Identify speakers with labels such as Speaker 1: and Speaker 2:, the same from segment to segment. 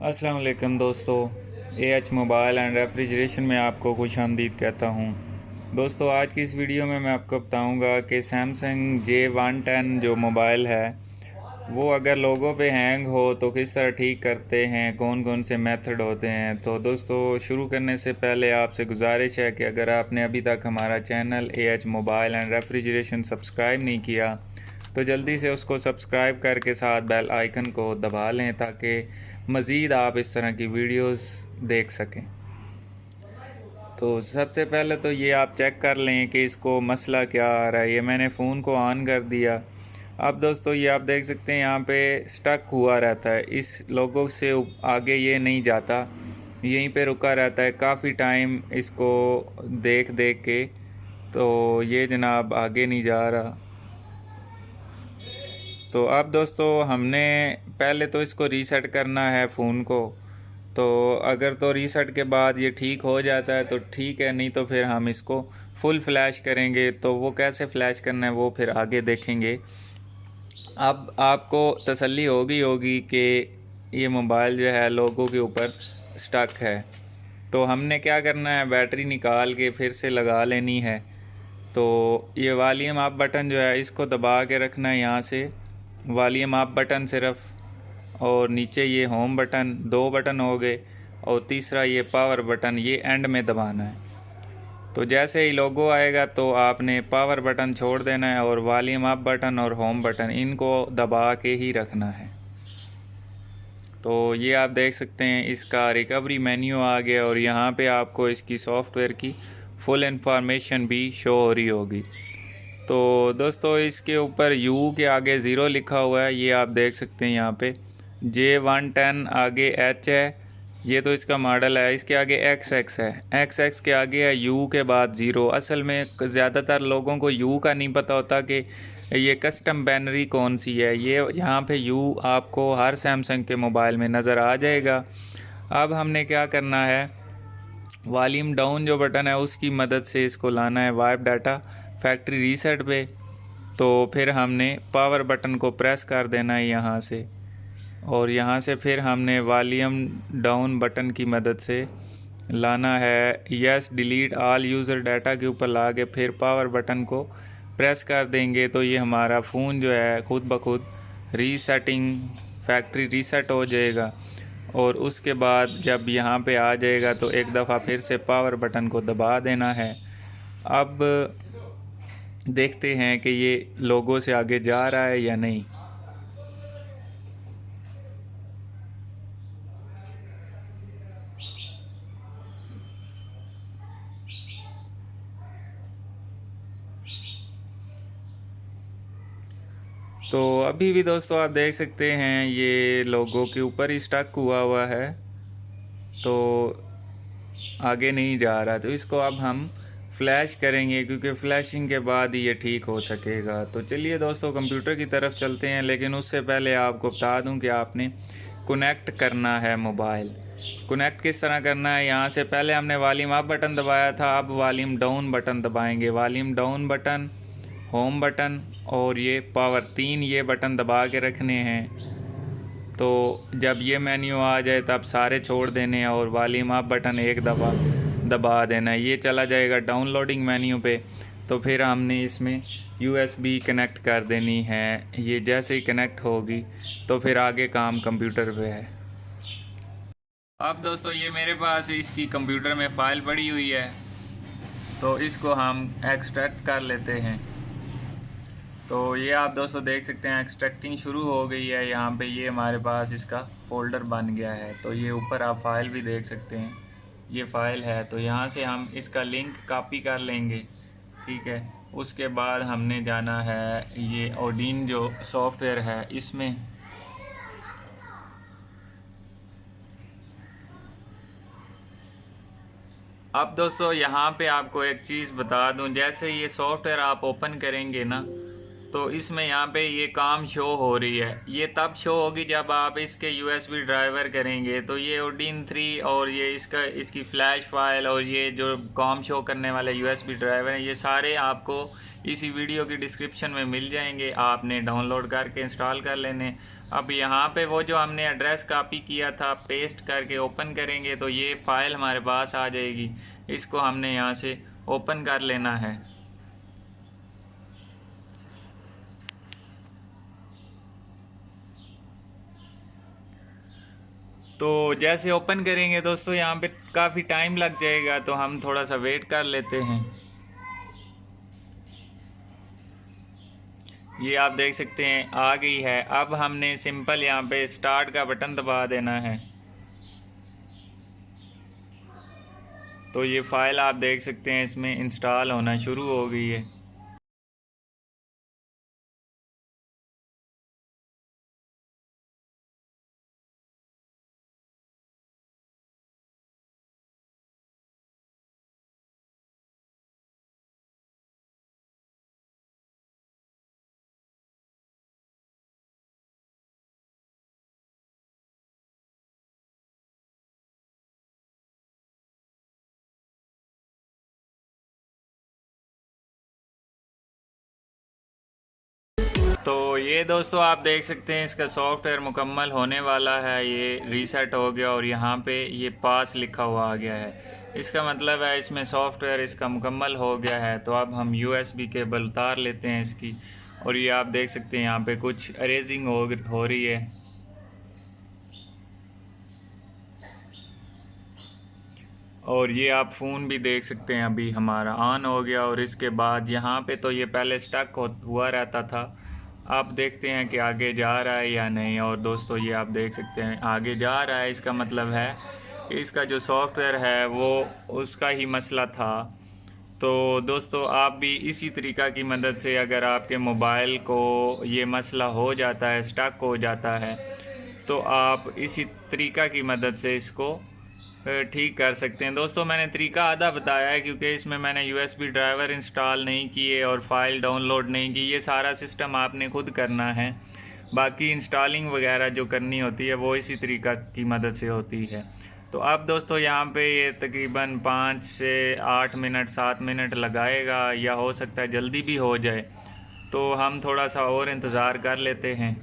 Speaker 1: अस्सलाम वालेकुम दोस्तों। एएच मोबाइल एंड रेफ्रिजरेशन में आपको खुशामदीद कहता हूँ। दोस्तों, आज की इस वीडियो में मैं आपको बताऊँगा कि सैमसंग J110 जो मोबाइल है वो अगर लोगों पे हैंग हो तो किस तरह ठीक करते हैं, कौन कौन से मेथड होते हैं। तो दोस्तों, शुरू करने से पहले आपसे गुजारिश है कि अगर आपने अभी तक हमारा channel AH mobile and refrigeration subscribe नहीं किया तो जल्दी से उसको सब्सक्राइब करके साथ बेल आइकन को दबा लें ताकि मज़ीद आप इस तरह की वीडियोस देख सकें। तो सबसे पहले तो ये आप चेक कर लें कि इसको मसला क्या आ रहा है। ये मैंने फ़ोन को ऑन कर दिया। अब दोस्तों, ये आप देख सकते हैं यहाँ पे स्टक हुआ रहता है, इस लोगों से आगे ये नहीं जाता, यहीं पे रुका रहता है काफ़ी टाइम इसको देख देख के। तो ये जनाब आगे नहीं जा रहा। तो अब दोस्तों, हमने पहले तो इसको रीसेट करना है फ़ोन को। तो अगर तो रीसेट के बाद ये ठीक हो जाता है तो ठीक है, नहीं तो फिर हम इसको फुल फ्लैश करेंगे। तो वो कैसे फ्लैश करना है वो फिर आगे देखेंगे। अब आपको तसल्ली होगी कि ये मोबाइल जो है लोगों के ऊपर स्टक है। तो हमने क्या करना है, बैटरी निकाल के फिर से लगा लेनी है। तो ये वॉल्यूम अप बटन जो है इसको दबा के रखना है यहाँ से, वॉल्यूम अप बटन सिर्फ। और नीचे ये होम बटन, दो बटन हो गए। और तीसरा ये पावर बटन, ये एंड में दबाना है। तो जैसे ही लोगो आएगा तो आपने पावर बटन छोड़ देना है और वॉल्यूम अप बटन और होम बटन इनको दबा के ही रखना है। तो ये आप देख सकते हैं इसका रिकवरी मेन्यू आ गया और यहाँ पे आपको इसकी सॉफ्टवेयर की फुल इंफॉर्मेशन भी शो हो रही होगी। तो दोस्तों, इसके ऊपर यू के आगे ज़ीरो लिखा हुआ है, ये आप देख सकते हैं यहाँ पे। J110 आगे एच है, ये तो इसका मॉडल है। इसके आगे XX है, XX के आगे है यू के बाद ज़ीरो। असल में ज़्यादातर लोगों को यू का नहीं पता होता कि ये कस्टम बैनरी कौन सी है। ये यहाँ पे यू आपको हर सैमसंग के मोबाइल में नज़र आ जाएगा। अब हमने क्या करना है, वॉल्यूम डाउन जो बटन है उसकी मदद से इसको लाना है वाइप डाटा फैक्ट्री रीसेट पे। तो फिर हमने पावर बटन को प्रेस कर देना है यहाँ से, और यहाँ से फिर हमने वॉल्यूम डाउन बटन की मदद से लाना है yes delete all user data के ऊपर ला के फिर पावर बटन को प्रेस कर देंगे। तो ये हमारा फ़ोन जो है खुद ब खुद रीसेटिंग फैक्ट्री रीसेट हो जाएगा। और उसके बाद जब यहाँ पे आ जाएगा तो एक दफ़ा फिर से पावर बटन को दबा देना है। अब देखते हैं कि ये लोगों से आगे जा रहा है या नहीं। तो अभी भी दोस्तों आप देख सकते हैं ये लोगों के ऊपर ही स्टक हुआ है, तो आगे नहीं जा रहा। तो इसको अब हम फ्लैश करेंगे क्योंकि फ्लैशिंग के बाद ही ये ठीक हो सकेगा। तो चलिए दोस्तों, कंप्यूटर की तरफ चलते हैं, लेकिन उससे पहले आपको बता दूं कि आपने कनेक्ट करना है मोबाइल। कनेक्ट किस तरह करना है, यहाँ से पहले हमने वॉल्यूम अप बटन दबाया था, अब वॉल्यूम डाउन बटन दबाएंगे। Volume down button, home button और ये पावर, तीन ये बटन दबा के रखने हैं। तो जब ये मेन्यू आ जाए तब सारे छोड़ देने हैं और वॉल्यूम अप बटन एक दफ़ा दबा देना है। ये चला जाएगा डाउनलोडिंग मेन्यू पे। तो फिर हमने इसमें USB कनेक्ट कर देनी है। ये जैसे ही कनेक्ट होगी तो फिर आगे काम कंप्यूटर पे है। अब दोस्तों, ये मेरे पास इसकी कंप्यूटर में फ़ाइल पड़ी हुई है, तो इसको हम एक्सट्रैक्ट कर लेते हैं। तो ये आप दोस्तों देख सकते हैं एक्सट्रैक्टिंग शुरू हो गई है। यहाँ पे ये हमारे पास इसका फ़ोल्डर बन गया है। तो ये ऊपर आप फाइल भी देख सकते हैं, ये फ़ाइल है। तो यहाँ से हम इसका लिंक कॉपी कर लेंगे, ठीक है। उसके बाद हमने जाना है ये ओडिन जो सॉफ्टवेयर है इसमें। अब दोस्तों, यहाँ पे आपको एक चीज़ बता दूँ, जैसे ये सॉफ्टवेयर आप ओपन करेंगे ना तो इसमें यहाँ पे ये काम शो हो रही है। ये तब शो होगी जब आप इसके USB ड्राइवर करेंगे। तो ये ओडिन 3 और ये इसकी फ़्लैश फाइल और ये जो काम शो करने वाले USB ड्राइवर हैं, ये सारे आपको इसी वीडियो की डिस्क्रिप्शन में मिल जाएंगे। आपने डाउनलोड करके इंस्टॉल कर लेने। अब यहाँ पे वो जो हमने एड्रेस कॉपी किया था पेस्ट करके ओपन करेंगे तो ये फ़ाइल हमारे पास आ जाएगी। इसको हमने यहाँ से ओपन कर लेना है। तो जैसे ओपन करेंगे दोस्तों यहाँ पे काफ़ी टाइम लग जाएगा, तो हम थोड़ा सा वेट कर लेते हैं। ये आप देख सकते हैं आ गई है। अब हमने सिंपल यहाँ पे स्टार्ट का बटन दबा देना है। तो ये फ़ाइल आप देख सकते हैं इसमें इंस्टॉल होना शुरू हो गई है। तो ये दोस्तों आप देख सकते हैं इसका सॉफ्टवेयर मुकम्मल होने वाला है। ये रीसेट हो गया और यहाँ पे ये पास लिखा हुआ आ गया है। इसका मतलब है इसमें सॉफ्टवेयर इसका मुकम्मल हो गया है। तो अब हम यूएसबी केबल उतार लेते हैं इसकी, और ये आप देख सकते हैं यहाँ पे कुछ अरेजिंग हो रही है। और ये आप फ़ोन भी देख सकते हैं अभी हमारा ऑन हो गया। और इसके बाद यहाँ पे तो ये पहले स्टक हुआ रहता था। आप देखते हैं कि आगे जा रहा है या नहीं। और दोस्तों ये आप देख सकते हैं आगे जा रहा है। इसका मतलब है इसका जो सॉफ्टवेयर है वो उसका ही मसला था। तो दोस्तों आप भी इसी तरीक़ा की मदद से अगर आपके मोबाइल को ये मसला हो जाता है, स्टक हो जाता है, तो आप इसी तरीक़ा की मदद से इसको ठीक कर सकते हैं। दोस्तों मैंने तरीका आधा बताया है क्योंकि इसमें मैंने यूएसबी ड्राइवर इंस्टॉल नहीं किए और फाइल डाउनलोड नहीं की। ये सारा सिस्टम आपने खुद करना है। बाकी इंस्टॉलिंग वगैरह जो करनी होती है वो इसी तरीका की मदद से होती है। तो अब दोस्तों यहाँ पे ये तकरीबन 5 से 8 मिनट 7 मिनट लगाएगा, या हो सकता है जल्दी भी हो जाए। तो हम थोड़ा सा और इंतज़ार कर लेते हैं।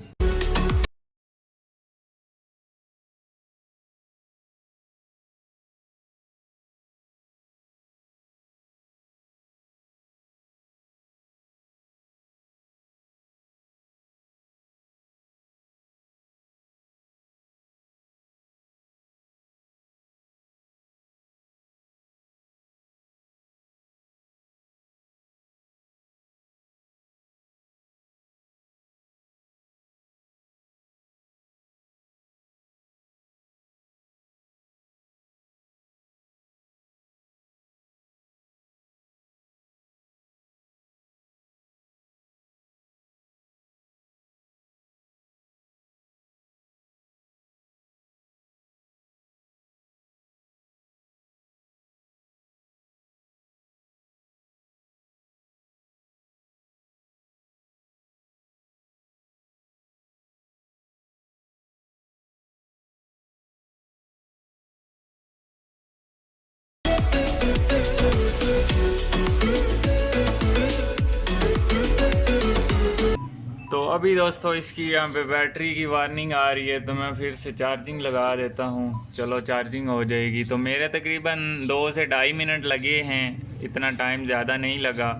Speaker 1: तो अभी दोस्तों इसकी यहाँ पे बैटरी की वार्निंग आ रही है, तो मैं फिर से चार्जिंग लगा देता हूँ। चलो चार्जिंग हो जाएगी। तो मेरे तकरीबन 2 से 2.5 मिनट लगे हैं, इतना टाइम ज़्यादा नहीं लगा।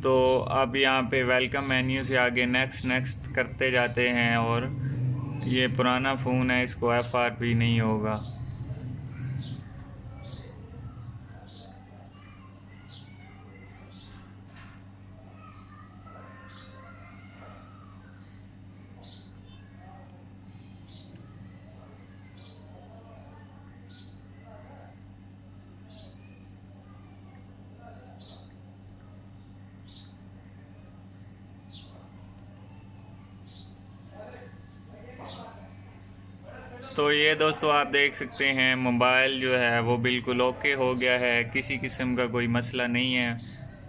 Speaker 1: तो अब यहाँ पे वेलकम मेन्यू से आगे नेक्स्ट नेक्स्ट करते जाते हैं। और ये पुराना फ़ोन है, इसको FRP नहीं होगा। तो ये दोस्तों आप देख सकते हैं मोबाइल जो है वो बिल्कुल ओके हो गया है, किसी किस्म का कोई मसला नहीं है।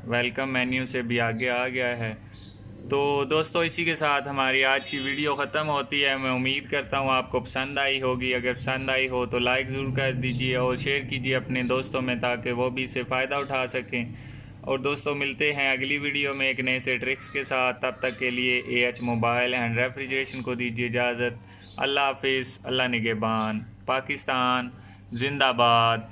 Speaker 1: वेलकम मेन्यू से भी आगे आ गया है। तो दोस्तों इसी के साथ हमारी आज की वीडियो ख़त्म होती है। मैं उम्मीद करता हूँ आपको पसंद आई होगी। अगर पसंद आई हो तो लाइक ज़रूर कर दीजिए और शेयर कीजिए अपने दोस्तों में, ताकि वो भी इससे फ़ायदा उठा सकें। और दोस्तों मिलते हैं अगली वीडियो में एक नए से ट्रिक्स के साथ। तब तक के लिए AH मोबाइल एंड रेफ्रिजरेशन को दीजिए इजाज़त। अल्लाह हाफिज़, अल्लाह निगहबान, पाकिस्तान जिंदाबाद।